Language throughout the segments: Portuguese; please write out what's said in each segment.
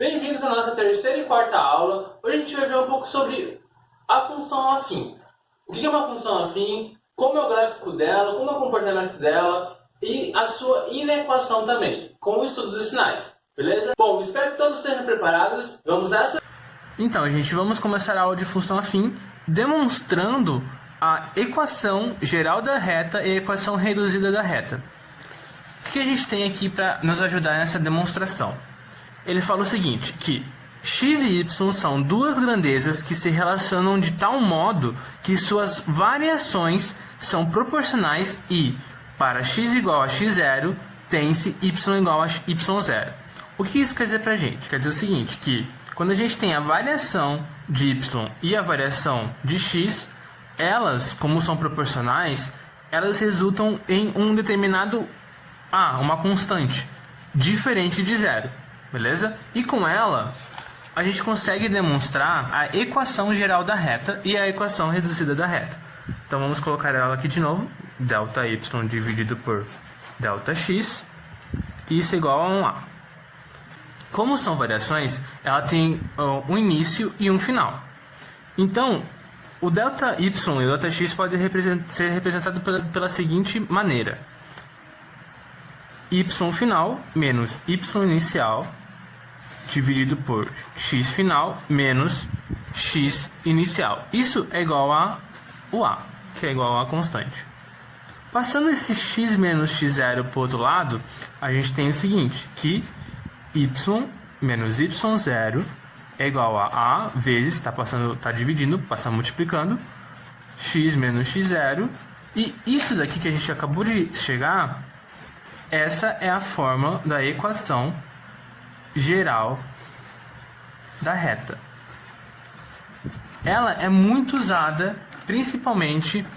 Bem-vindos à nossa terceira e quarta aula. Hoje a gente vai ver um pouco sobre a função afim. O que é uma função afim, como é o gráfico dela, como é o comportamento dela e a sua inequação também, com o estudo dos sinais. Beleza? Bom, espero que todos estejam preparados. Vamos nessa? Então, gente, vamos começar a aula de função afim demonstrando a equação geral da reta e a equação reduzida da reta. O que a gente tem aqui para nos ajudar nessa demonstração? Ele fala o seguinte, que x e y são duas grandezas que se relacionam de tal modo que suas variações são proporcionais e, para x igual a x0, tem-se y igual a y0. O que isso quer dizer para a gente? Quer dizer o seguinte, que quando a gente tem a variação de y e a variação de x, elas, como são proporcionais, elas resultam em um determinado uma constante, diferente de zero. Beleza? E com ela, a gente consegue demonstrar a equação geral da reta e a equação reduzida da reta. Então vamos colocar ela aqui de novo. Delta y dividido por delta x. Isso é igual a 1a. Como são variações, ela tem um início e um final. Então, o delta y e o delta x pode ser representado pela seguinte maneira. Y final menos y inicial dividido por x final menos x inicial. Isso é igual a o a, que é igual a constante. Passando esse x menos x0 para o outro lado, a gente tem o seguinte, que y menos y0 é igual a vezes, está dividindo, passa multiplicando, x menos x0, e isso daqui que a gente acabou de chegar, essa é a fórmula da equação geral da reta. Ela é muito usada principalmente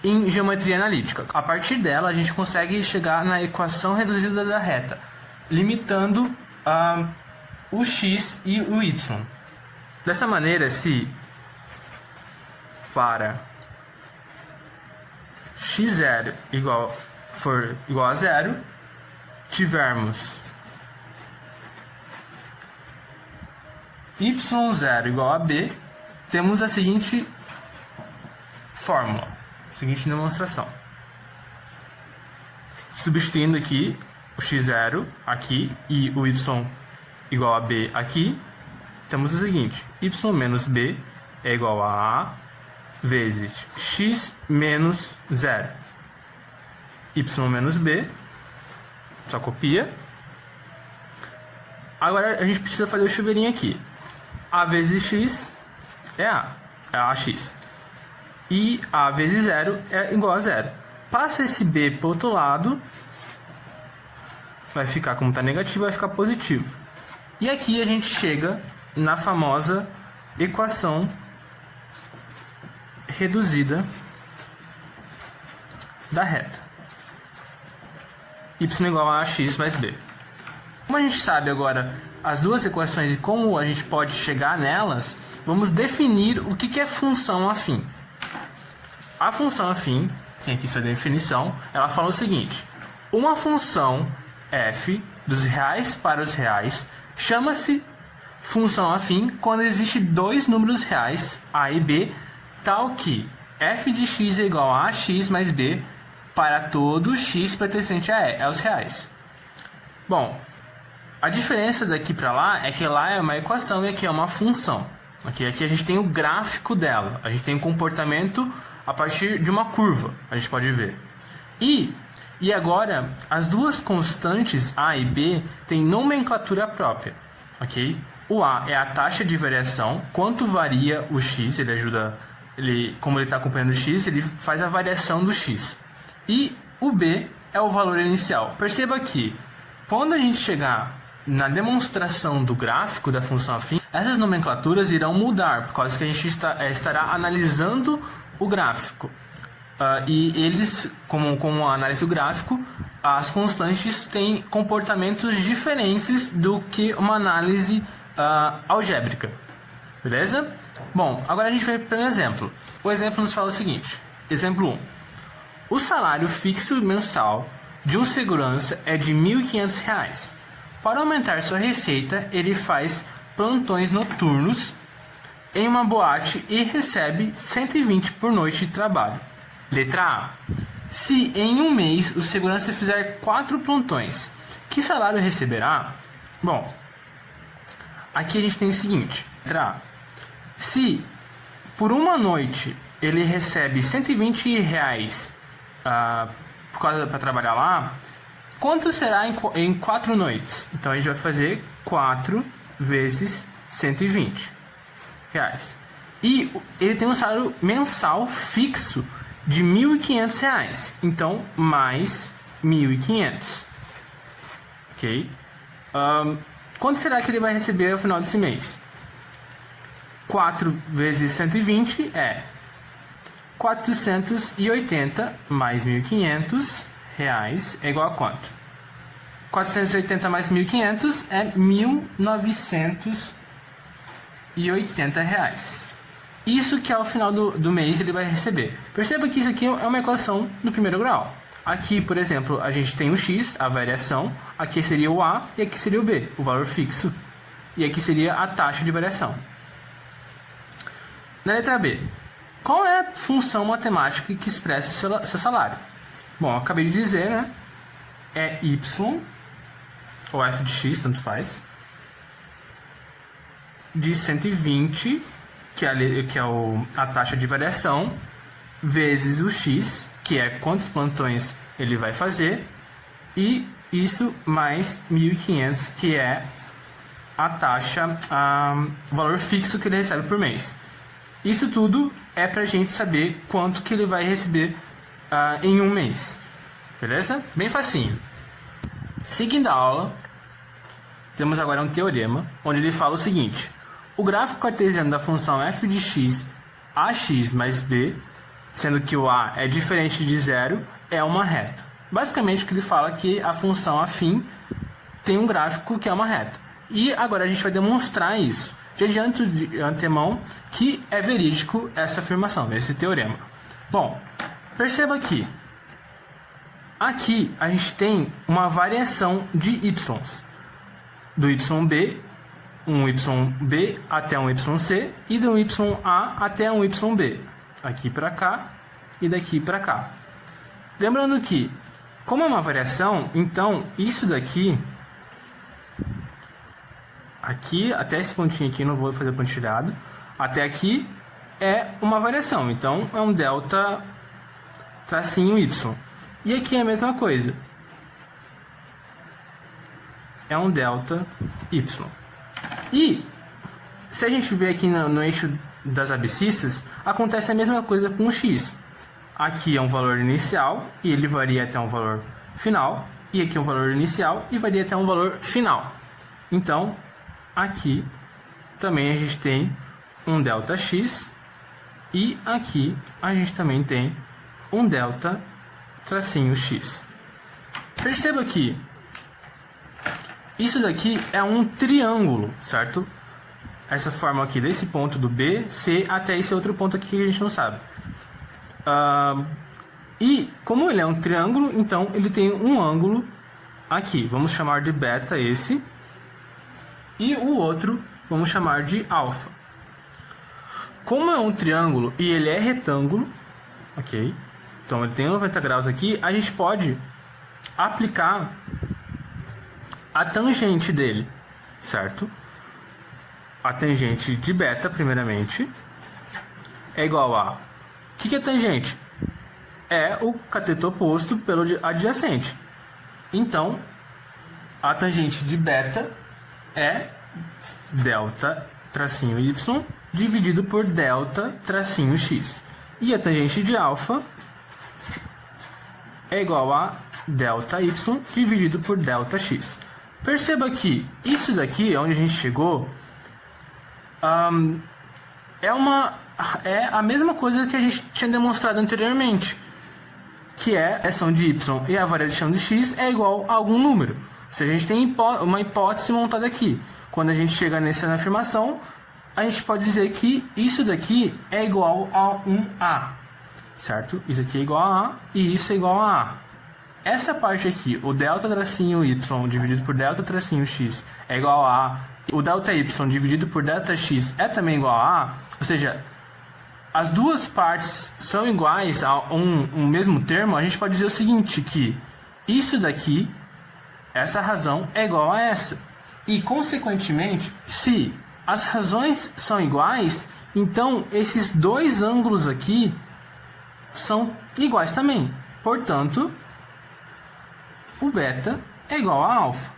em geometria analítica. A partir dela a gente consegue chegar na equação reduzida da reta, limitando o x e o y. Dessa maneira, se para x0 for igual a zero, tivermos y0 igual a b, temos a seguinte fórmula, a seguinte demonstração. Substituindo aqui o x0 aqui e o y igual a b aqui, temos o seguinte, y menos b é igual a vezes x menos 0. Y menos b, só copia. Agora a gente precisa fazer o chuveirinho aqui. A vezes x é ax. E a vezes 0 é igual a 0. Passa esse b para o outro lado, vai ficar, como está negativo, vai ficar positivo. E aqui a gente chega na famosa equação reduzida da reta. Y igual a x mais b. Como a gente sabe agora as duas equações e como a gente pode chegar nelas, vamos definir o que é função afim. A função afim, tem aqui sua definição, ela fala o seguinte: uma função f dos reais para os reais chama-se função afim quando existe dois números reais, a e b, tal que f de x é igual a ax mais b para todo x pertencente a E, é os reais. Bom, a diferença daqui para lá é que lá é uma equação e aqui é uma função. Aqui a gente tem o gráfico dela, a gente tem o comportamento a partir de uma curva, a gente pode ver. E agora, as duas constantes A e B têm nomenclatura própria, ok? O A é a taxa de variação, quanto varia o x, como ele está acompanhando o x, ele faz a variação do x. E o B é o valor inicial. Perceba que, quando a gente chegar na demonstração do gráfico da função afim, essas nomenclaturas irão mudar, por causa que a gente estará analisando o gráfico. E eles, como a análise do gráfico, as constantes têm comportamentos diferentes do que uma análise algébrica. Beleza? Bom, agora a gente vai para um exemplo. O exemplo nos fala o seguinte. Exemplo 1. O salário fixo mensal de um segurança é de R$ 1.500. Para aumentar sua receita, ele faz plantões noturnos em uma boate e recebe 120 por noite de trabalho. Letra A. Se em um mês o segurança fizer 4 plantões, que salário receberá? Bom, aqui a gente tem o seguinte. Letra A. Se por uma noite ele recebe 120 reais para trabalhar lá, quanto será em 4 noites? Então a gente vai fazer 4 vezes 120 reais. E ele tem um salário mensal fixo de R$ 1.500. Então, mais 1.500. Ok? Quanto será que ele vai receber ao final desse mês? 4 vezes 120 é 480 mais 1.500 reais é igual a quanto? 480 mais 1.500 é 1.980 reais. Isso que ao final do mês ele vai receber. Perceba que isso aqui é uma equação no primeiro grau. Aqui, por exemplo, a gente tem o x, a variação. Aqui seria o a e aqui seria o b, o valor fixo. E aqui seria a taxa de variação. Na letra B, qual é a função matemática que expressa o seu salário? Bom, eu acabei de dizer, né? É y, ou f de x, tanto faz, de 120, que é a taxa de variação, vezes o x, que é quantos plantões ele vai fazer, e isso mais 1.500, que é a taxa, o valor fixo que ele recebe por mês. Isso tudo é para a gente saber quanto que ele vai receber em um mês. Beleza? Bem facinho. Seguindo a aula, temos agora um teorema, onde ele fala o seguinte. O gráfico cartesiano da função f de x, ax mais b, sendo que o a é diferente de zero, é uma reta. Basicamente, o que ele fala é que a função afim tem um gráfico que é uma reta. E agora a gente vai demonstrar isso. Já adianto de antemão que é verídico essa afirmação, esse teorema. Bom, perceba que aqui a gente tem uma variação de y's. Do yb, um yb até um yc, e do ya até um yb. Aqui para cá e daqui para cá. Lembrando que, como é uma variação, então isso daqui, aqui até esse pontinho aqui, não vou fazer pontilhado, até aqui é uma variação, então é um delta tracinho y. E aqui é a mesma coisa, é um delta y. E se a gente ver aqui no eixo das abscissas, acontece a mesma coisa com o x. Aqui é um valor inicial e ele varia até um valor final, e aqui é um valor inicial e varia até um valor final. Então, aqui também a gente tem um delta x e aqui a gente também tem um delta tracinho x. Perceba que isso daqui é um triângulo, certo? Essa forma aqui, desse ponto do B, C, até esse outro ponto aqui que a gente não sabe. E como ele é um triângulo, então ele tem um ângulo aqui. Vamos chamar de beta esse. E o outro vamos chamar de alfa. Como é um triângulo e ele é retângulo, ok? Então ele tem 90 graus aqui, a gente pode aplicar a tangente dele, certo? A tangente de beta, primeiramente, é igual a... O que é tangente? É o cateto oposto pelo adjacente. Então, a tangente de beta é delta tracinho y dividido por delta tracinho x. E a tangente de alfa é igual a delta y dividido por delta x. Perceba que isso daqui, onde a gente chegou, é a mesma coisa que a gente tinha demonstrado anteriormente, que é a ação de y e a variação de x é igual a algum número. Ou seja, a gente tem uma hipótese montada aqui. Quando a gente chega nessa afirmação, a gente pode dizer que isso daqui é igual a 1A, certo? Isso aqui é igual a A e isso é igual a A. essa parte aqui, o delta tracinho y dividido por delta tracinho x é igual a o delta y dividido por delta x é também igual a, ou seja, as duas partes são iguais a um mesmo termo, a gente pode dizer o seguinte, que isso daqui, essa razão é igual a essa. E, consequentemente, se as razões são iguais, então esses dois ângulos aqui são iguais também. Portanto, o beta é igual a alfa.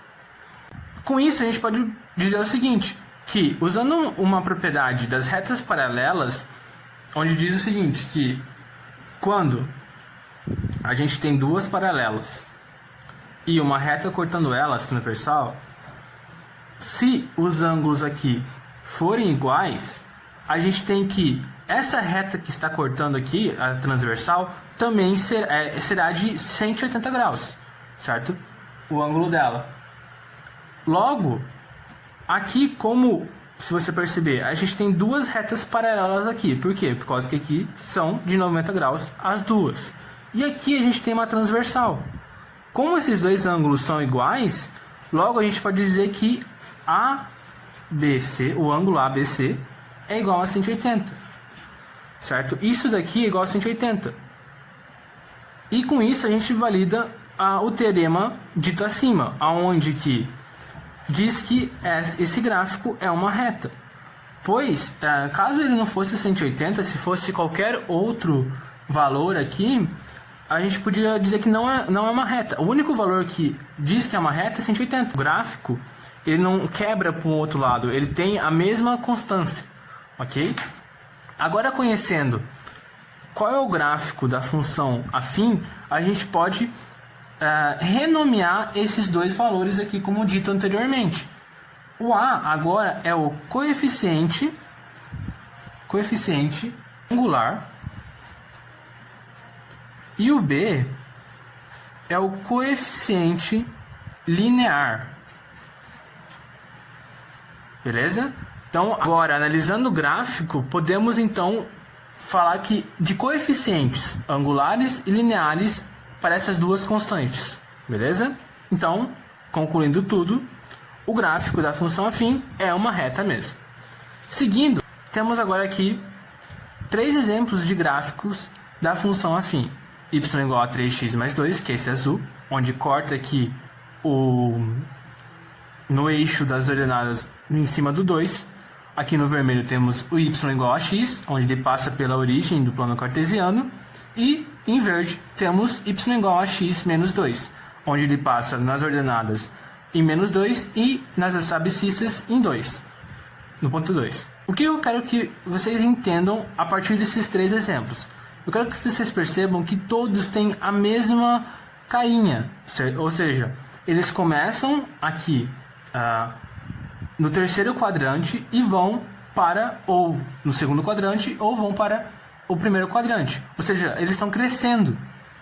Com isso, a gente pode dizer o seguinte, que usando uma propriedade das retas paralelas, onde diz o seguinte, que quando a gente tem duas paralelas e uma reta cortando elas, transversal, se os ângulos aqui forem iguais, a gente tem que essa reta que está cortando aqui, a transversal, também será de 180 graus, certo? O ângulo dela. Logo, aqui, como se você perceber, a gente tem duas retas paralelas aqui. Por quê? Por causa que aqui são de 90 graus as duas. E aqui a gente tem uma transversal. Como esses dois ângulos são iguais, logo a gente pode dizer que ABC, o ângulo ABC, é igual a 180. Certo? Isso daqui é igual a 180. E com isso a gente valida o teorema dito acima, aonde que diz que esse gráfico é uma reta. Pois, caso ele não fosse 180, se fosse qualquer outro valor aqui, a gente podia dizer que não é uma reta. O único valor que diz que é uma reta é 180. O gráfico, ele não quebra para o outro lado, ele tem a mesma constância, ok? Agora, conhecendo qual é o gráfico da função afim, a gente pode renomear esses dois valores aqui, como dito anteriormente. O A agora é o coeficiente angular e o B é o coeficiente linear. Beleza? Então, agora, analisando o gráfico, podemos então falar que de coeficientes angulares e lineares para essas duas constantes. Beleza? Então, concluindo tudo, o gráfico da função afim é uma reta mesmo. Seguindo, temos agora aqui 3 exemplos de gráficos da função afim. Y igual a 3x mais 2, que é esse azul, onde corta aqui no eixo das ordenadas em cima do 2. Aqui no vermelho temos o y igual a x, onde ele passa pela origem do plano cartesiano. E em verde temos y igual a x menos 2, onde ele passa nas ordenadas em menos 2 e nas abscissas em 2, no ponto 2. O que eu quero que vocês entendam a partir desses 3 exemplos? Eu quero que vocês percebam que todos têm a mesma cainha, ou seja, eles começam aqui no terceiro quadrante e vão para ou no segundo quadrante ou vão para o primeiro quadrante. Ou seja, eles estão crescendo,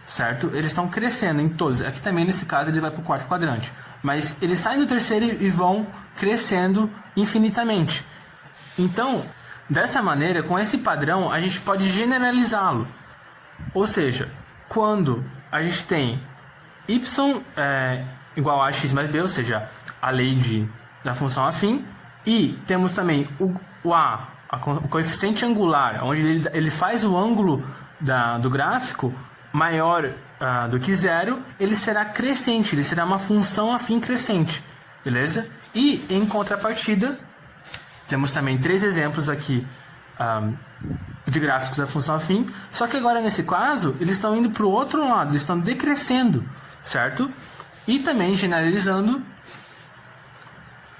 certo? Eles estão crescendo em todos. Aqui também, nesse caso, ele vai para o quarto quadrante. Mas eles saem do terceiro e vão crescendo infinitamente. Então, dessa maneira, com esse padrão, a gente pode generalizá-lo. Ou seja, quando a gente tem y igual a x mais b, ou seja, a lei da função afim, e temos também o coeficiente angular, onde ele faz o ângulo do gráfico maior do que zero, ele será crescente, ele será uma função afim crescente, beleza? E em contrapartida, temos também 3 exemplos aqui de gráficos da função afim, só que agora nesse caso, eles estão indo para o outro lado, eles estão decrescendo, certo? E também generalizando,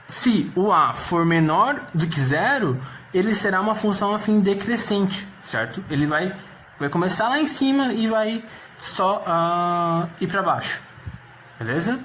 se o A for menor do que zero, ele será uma função afim decrescente, certo? Ele vai começar lá em cima e vai só ir para baixo, beleza?